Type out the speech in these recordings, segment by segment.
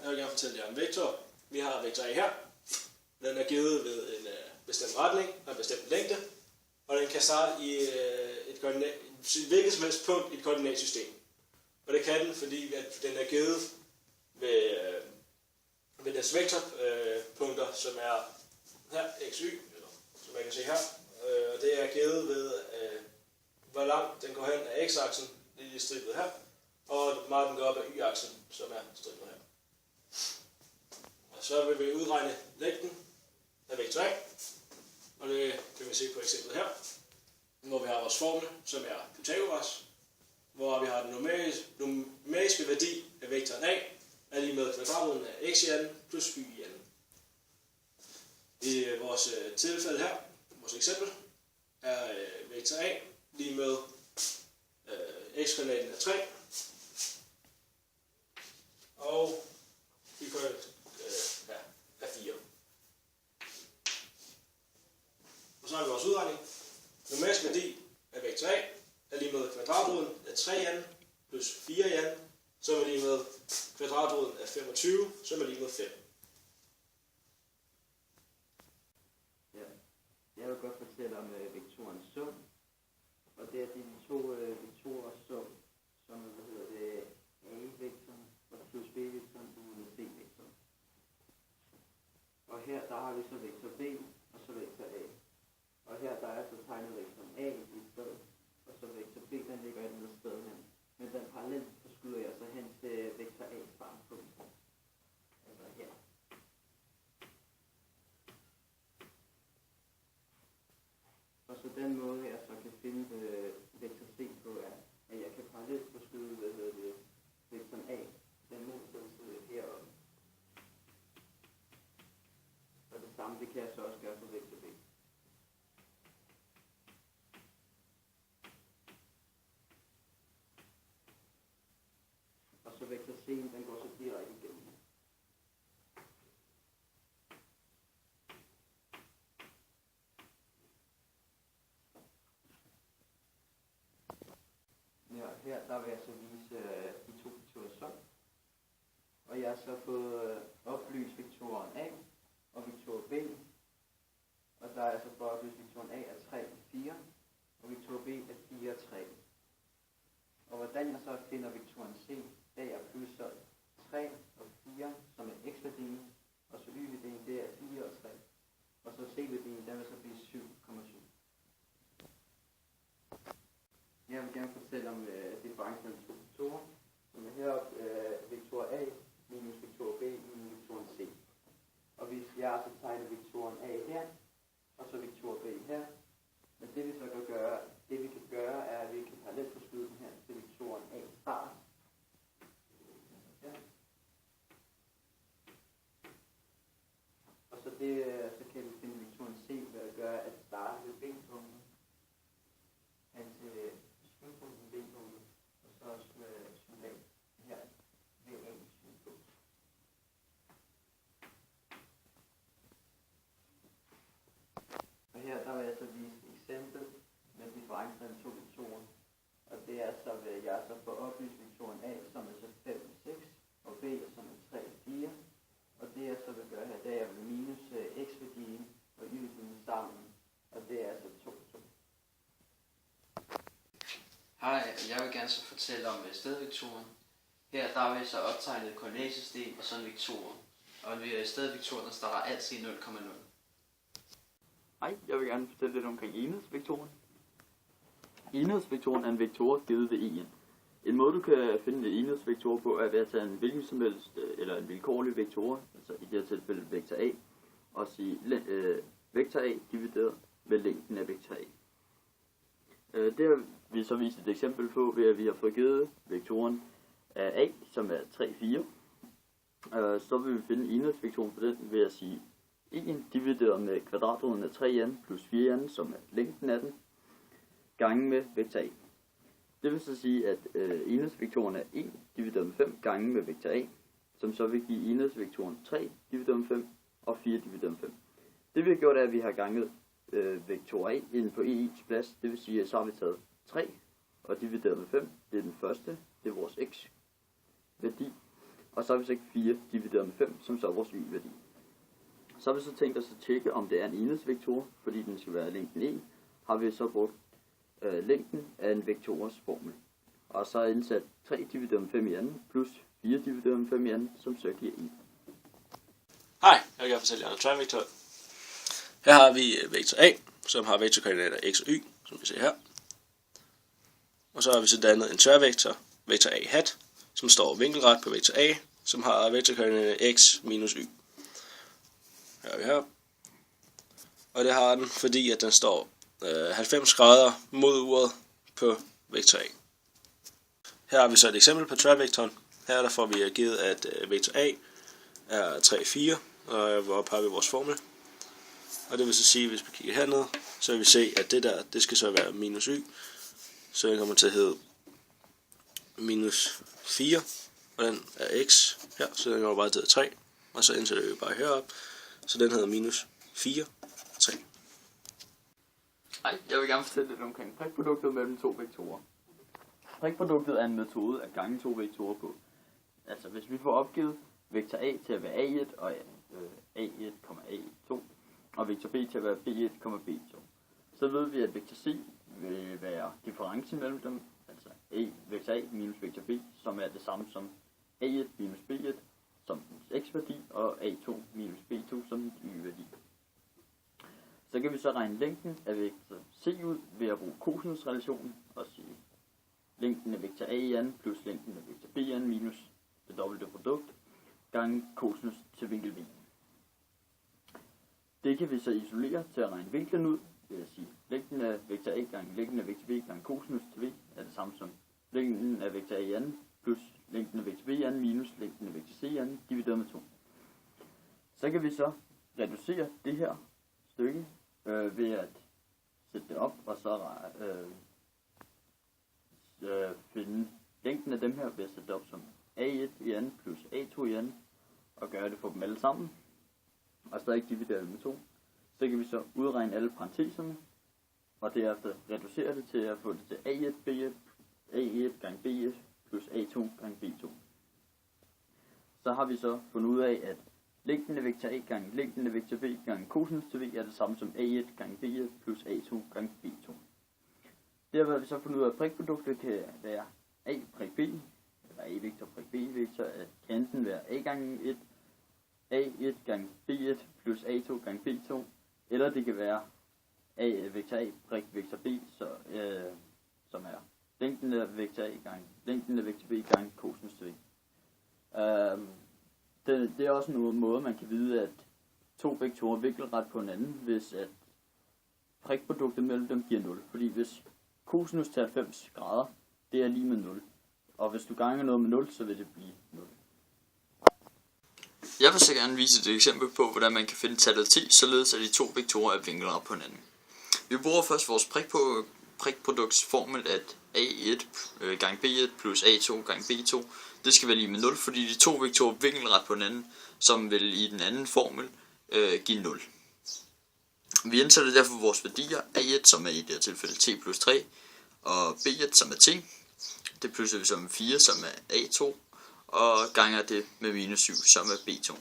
Jeg vil gerne fortælle jer om vektor. Vi har vektor A her. Den er givet ved en bestemt retning og en bestemt længde. Og den kan starte i et hvilket som helst punkt i et koordinatsystem. Og det kan den, fordi at den er givet ved dens vektorpunkter, som er her, x, y, som man kan se her. Og det er givet ved, hvor langt den går hen af x-aksen, lige stribet her, og hvor meget den går op af y-aksen, som er stribet her. Og så vil vi udregne længden af vektor A, og det kan vi se på eksemplet her, hvor vi har vores formel, som er Pythagoras, hvor vi har den numeriske værdi af vektoren A, er lige med kvadratroden af x i anden plus y i anden. I vores tilfælde her, vores eksempel, er vektor A lige med x-koordinaten af 3, og y-koordinaten af 4. Og så har vi vores udregning. Numerisk værdi af vektor A er lige med kvadratroden af 3 i anden plus 4 i anden, som er lige med kvadratroden af 25, som er lige med 5. Ja. Jeg vil godt fortælle om vektorens sum, og det er de to vektorers sum, som hedder A-vektoren og plus B-vektoren og C-vektoren. Og her der har vi så vektor B og så vektor A. Og her der er så tegnet vektoren A i stedet, og så vektor B, den ligger et andet sted hen. Men den parallelt forskyder jeg så hen til vektor A startpunkt. Altså her. Og så den måde jeg så kan finde vektor C på er, at jeg kan parallelt forskyde vektoren A, den modsatte side heroppe. Og det samme det kan jeg så også gøre for vektor B. Så vektor C, den går så direkte igennem. Ja, her der vil jeg så vise de to vektorer sum. Og jeg har så fået oplyst vektoren A og vektor B. Og der er altså for oplyst vektoren A er 3 og 4, og vektor B er 4 og 3. Og hvordan jeg så finder vektoren C, det er plus 3 og 4, som er x-værdien, og så y-værdien, det er 4 og 3. Og så c-værdien, den vil så blive 7,7. Jeg vil gerne fortælle om differencen af to vektorer, som er heroppe vektor A minus vektor B minus vektoren C. Og hvis jeg altså tegner vektoren A her, og så vektor B her, men det vi så kan gøre, er, at vi kan parallelt forskyde den her til vektoren A start. Ja. Og så kan vi finde vektoren C ved at gøre, at starte ved B-punktet, hen til slutpunktet B-punktet, og så slutte af her ved A-slutpunkt. Og her der vil jeg så vise et eksempel med differencen af to vektorer. Og det er så ved jeg så får oplyst vektoren A, som er så 5 og 6, og B, som er 3 og 4. Og det jeg så vil gøre her, det er, at jeg vil minus x-værdien og y-værdien sammen, og det er altså 2, 2. Hej, jeg vil gerne så fortælle om stedvektoren. Her der har vi så optegnet et koordinatsystem og sådan vektorer. Og stedvektoren starter altid i 0,0. Hej, jeg vil gerne fortælle lidt omkring enhedsvektoren. Enhedsvektoren er en vektor givet ved en. En måde du kan finde en enhedsvektor på er ved at tage en hvilken som helst, eller en vilkårlig vektor, altså i det her tilfælde vektor A, og sige vektor A divideret med længden af vektor A. Det har vi så vist et eksempel på ved at vi har fået givet vektoren af A, som er 3, 4. Så vil vi finde enhedsvektoren på den ved at sige 1 divideret med kvadratroden af 3n plus 4n, som er længden af den, gange med vektor A. Det vil så sige, at enhedsvektoren er 1 divideret med 5 gange med vektor A, som så vil give enhedsvektoren 3 divideret med 5 og 4 divideret med 5. Det vi har gjort er, at vi har ganget vektor A ind på EI's plads. Det vil sige, at så har vi taget 3 og divideret med 5. Det er den første. Det er vores x værdi. Og så har vi så 4 divideret med 5, som så er vores y-værdi. Så har vi så tænkt os at tjekke, om det er en enhedsvektor, fordi den skal være længden 1, har vi så brugt længden af en vektors formel. Og så indsat 3 divideret med 5 i anden, plus 4 divideret med 5 i anden, som så giver 1. Hej, jeg vil gerne fortælle jer noget trianvektor. Her har vi vektor A, som har vektorkoordinater x og y, som vi ser her. Og så har vi så dannet en tværvektor, vektor A hat, som står vinkelret på vektor A, som har vektorkoordinater x minus y. Her er vi her. Og det har den, fordi at den står 90 grader mod uret på vektor A. Her har vi så et eksempel på tværvektoren. Her får vi givet, at vektor A er 3, 4, og hvor har vi vores formel. Og det vil så sige, at hvis vi kigger herned, så vil vi se, at det der, det skal så være minus y. Så den kommer til at hedde minus 4, og den er x her, så den kommer bare til 3. Og så indsætter vi bare herop, så den hedder minus 4, 3. Hej, jeg vil gerne fortælle lidt omkring prikproduktet mellem to vektorer. Prikproduktet er en metode at gange to vektorer på. Altså hvis vi får opgivet vektor A til at være A1 og A1, A2, og vektor B til at være B1, B2, så ved vi, at vektor C vil være differencen mellem dem, altså vektor A minus vektor B, som er det samme som A1 minus B1 som x-værdi, og A2 minus B2 som y-værdi. Så kan vi så regne længden af vektor C ud ved at bruge cosinusrelationen og sige længden af vektor A i anden plus længden af vektor B i anden minus det dobbelte produkt gange cosinus til vinkel V. Det kan vi så isolere til at regne vinklen ud ved at sige længden af vektor A gange længden af vektor B gange cosinus til V er det samme som længden af vektor A i anden plus længden af vektor B i anden minus længden af vektor C i anden divideret med 2. Så kan vi så reducere det her stykke ved at sætte det op og så finde længden af dem her ved at sætte det op som A1 i anden plus A2 i anden og gøre det for dem alle sammen og stadig dividere det med 2. Så kan vi så udregne alle parenteserne og derefter reducere det til at få det til A1, B1, A1 gange B1 plus A2 gange B2. Så har vi så fundet ud af, at længden af vektor A gange længden af vektor B gange cosinus til V er det samme som A1 gange B1 plus A2 gange B2. Derved har vi så fundet ud af, at prikproduktet kan være A prik B, eller A-vektor prik B-vektor, at kan enten være A gange 1, A1 gange B1 plus A2 gange B2, eller det kan være vektor A prik vektor B, som er længden af vektor A gange længden af vektor B gange cosinus til V. Det er også en måde, man kan vide, at to vektorer vinkelret på hinanden, hvis at prikproduktet mellem dem giver 0. Fordi hvis cosinus til 90 grader, det er lige med 0. Og hvis du ganger noget med 0, så vil det blive 0. Jeg vil så gerne vise et eksempel på, hvordan man kan finde tallet 10, således at de to vektorer er vinkelret på hinanden. Vi bruger først vores prikproduktsformel, at A1 gange B1 plus A2 gange B2, det skal være lige med 0, fordi de to vektorer er vinkelret på hinanden, som vil i den anden formel give 0. Vi indsætter derfor vores værdier, A1 som er i det her tilfælde t plus 3, og B1 som er t, det plusser vi som 4 som er A2, og ganger det med minus 7 som er B2.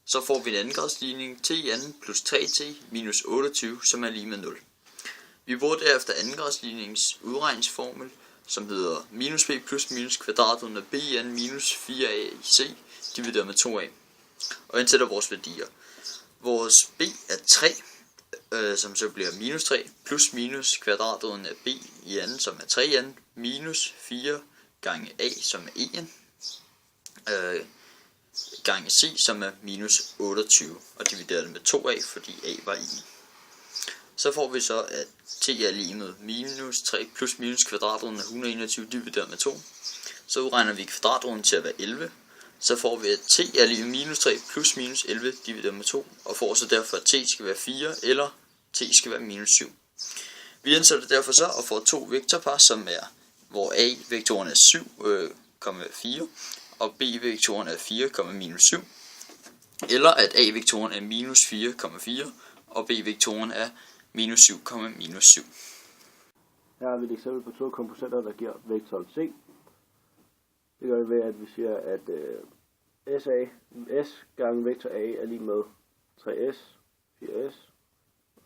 Så får vi en andengradsligning t i anden plus 3t minus 28 som er lige med 0. Vi bruger derefter andengradsligningens udregningsformel, som hedder minus b plus minus kvadratet af b i anden minus 4a i c divideret med 2a. Og indsætter vores værdier. Vores b er 3, som så bliver minus 3, plus minus kvadratet af b i anden, som er 3 i anden, minus 4 gange a, som er en, gange c, som er minus 28, og dividerer det med 2a, fordi a var i. Så får vi så, at t er lige med minus 3 plus minus kvadratroden af 121 divideret med 2. Så udregner vi kvadratroden til at være 11. Så får vi, at t er lige med minus 3 plus minus 11 divideret med 2. Og får så derfor, at t skal være 4 eller t skal være minus 7. Vi indsætter derfor så og får to vektorpar, som er, hvor a-vektoren er 7,4 og b-vektoren er 4, minus 7. Eller at a-vektoren er minus 4,4 og b-vektoren er minus 7, minus 7. Her har vi et eksempel på to komponenter, der giver vektoren C. Det gør vi ved, at vi siger, at S gange vektor A er lige med 3S, 4S,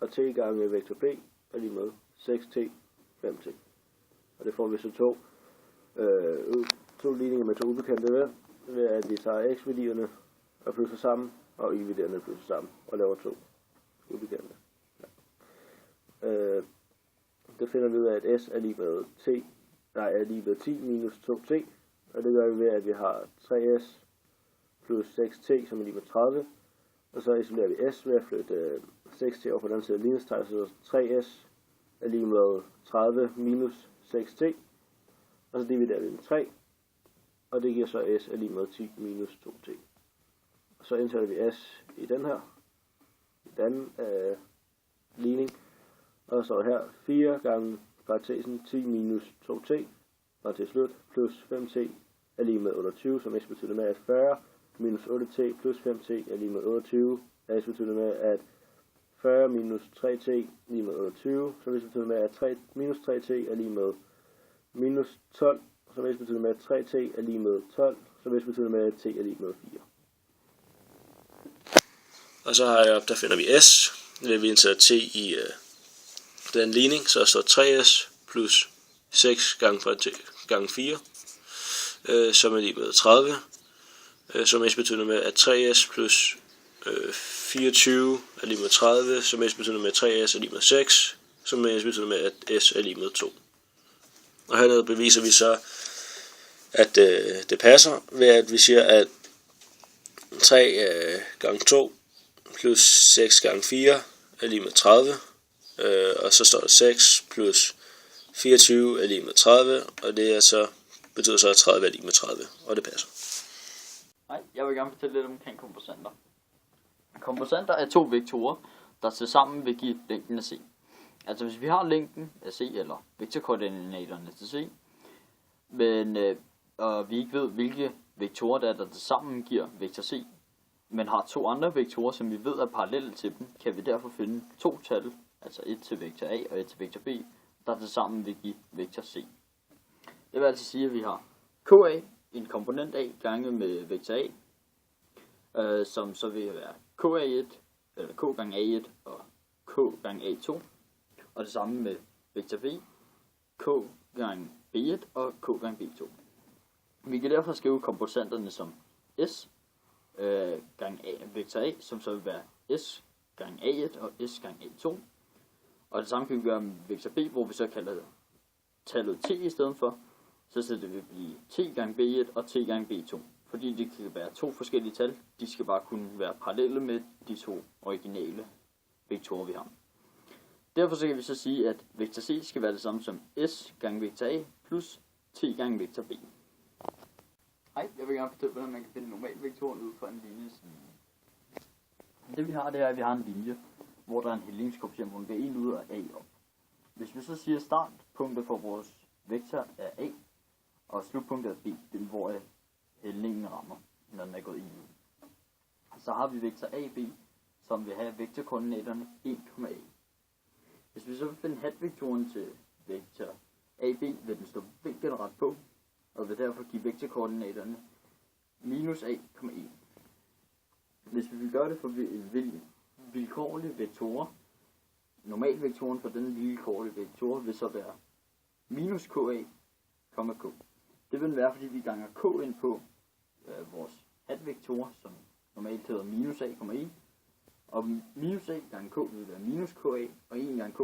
og T gange vektor B er lige med 6T, 5T. Og det får vi så to ligninger med to ubekendte ved at vi tager x-værdierne og flytter sammen, og y-værdierne flytter sammen, og laver to ubekendte. Ja. Det finder vi ud af, at S er lige med 10 minus 2T, og det gør vi ved, at vi har 3S plus 6T, som er lige med 30, og så isolerer vi S ved at flytte 6T over på den anden side af ligningstegn, så 3S er lige med 30 minus 6T, og så dividerer vi med 3, og det giver så S er lige med 10 minus 2T. Og så indsætter vi S i den anden ligning, og så her 4 gange parentesen 10 minus 2T, og til slut plus 5T er lige med 28, som x betyder med, at 40 minus 8T plus 5T er lige med 28, x betyder med, at 40 minus 3T er lige med 28, som x betyder med, at minus 3T er lige med minus 12, som x betyder med, at 3T er lige med 12, som x betyder med, at T er lige med 4. Og så der finder vi S, ved at vi indsætter T i den ligning, så står 3S plus 6 gange 4, som er lige med 30, som s betyder med, at 3S plus 24 er lige med 30, som s betyder med, at 3S er lige med 6, som s betyder med, at S er lige med 2. Og hernede beviser vi så, at det passer, ved at vi siger, at 3 gange 2 plus 6 gange 4 er lige med 30, og så står der 6 plus 24 er lige med 30, og det er så, betyder så, at 30 er lige med 30, og det passer. Nej, jeg vil gerne fortælle lidt omkring komponenter. Komponenter er to vektorer, der tilsammen vil give længden af C. Altså hvis vi har længden af C, eller vektorkoordinaterne til C, men og vi ikke ved, hvilke vektorer der tilsammen giver vektor C, men har to andre vektorer, som vi ved er parallelle til dem, kan vi derfor finde to tal, altså et til vektor A og et til vektor B, der tilsammen vil give vektor C. Det vil altså sige, at vi har KA, en komponent A, gange med vektor A, som så vil være KA1, eller K gange A1 og K gange A2, og det samme med vektor B, K gange B1 og K gange B2. Vi kan derfor skrive komponenterne som S gange A, vektor A, som så vil være S gange A1 og S gange A2. Og det samme kan vi gøre med vektor B, hvor vi så kalder tallet T i stedet for. Så det vil blive T gange B1 og T gange B2. Fordi det kan være to forskellige tal. De skal bare kunne være parallelle med de to originale vektorer, vi har. Derfor så kan vi så sige, at vektor C skal være det samme som S gange vektor A plus T gange vektor B. Hej, jeg vil gerne fortælle, hvordan man kan finde normalvektoren ud fra en linje. Det vi har, det er, at vi har en linje, hvor der er en hældningskoefficient, hvor vi vil ind ud af A op. Hvis vi så siger startpunktet for vores vektor er A, og slutpunktet er B, det er hvor hældningen rammer, når den er gået ind. Så har vi vektor AB, som vil have vektorkoordinaterne 1,A. Hvis vi så vil finde hatvektoren til vektor AB, vil den stå vinkelret på, og vil derfor give vektorkoordinaterne minus A,1. Hvis vi vil gøre det for vilkårlige vektorer, normalvektoren for denne vilkårlige vektor vil så være minus KA, K. Det vil være, fordi vi ganger K ind på vores hatvektorer, som normalt hedder minus A,1. Og minus A gange K vil være minus KA, og 1 gange K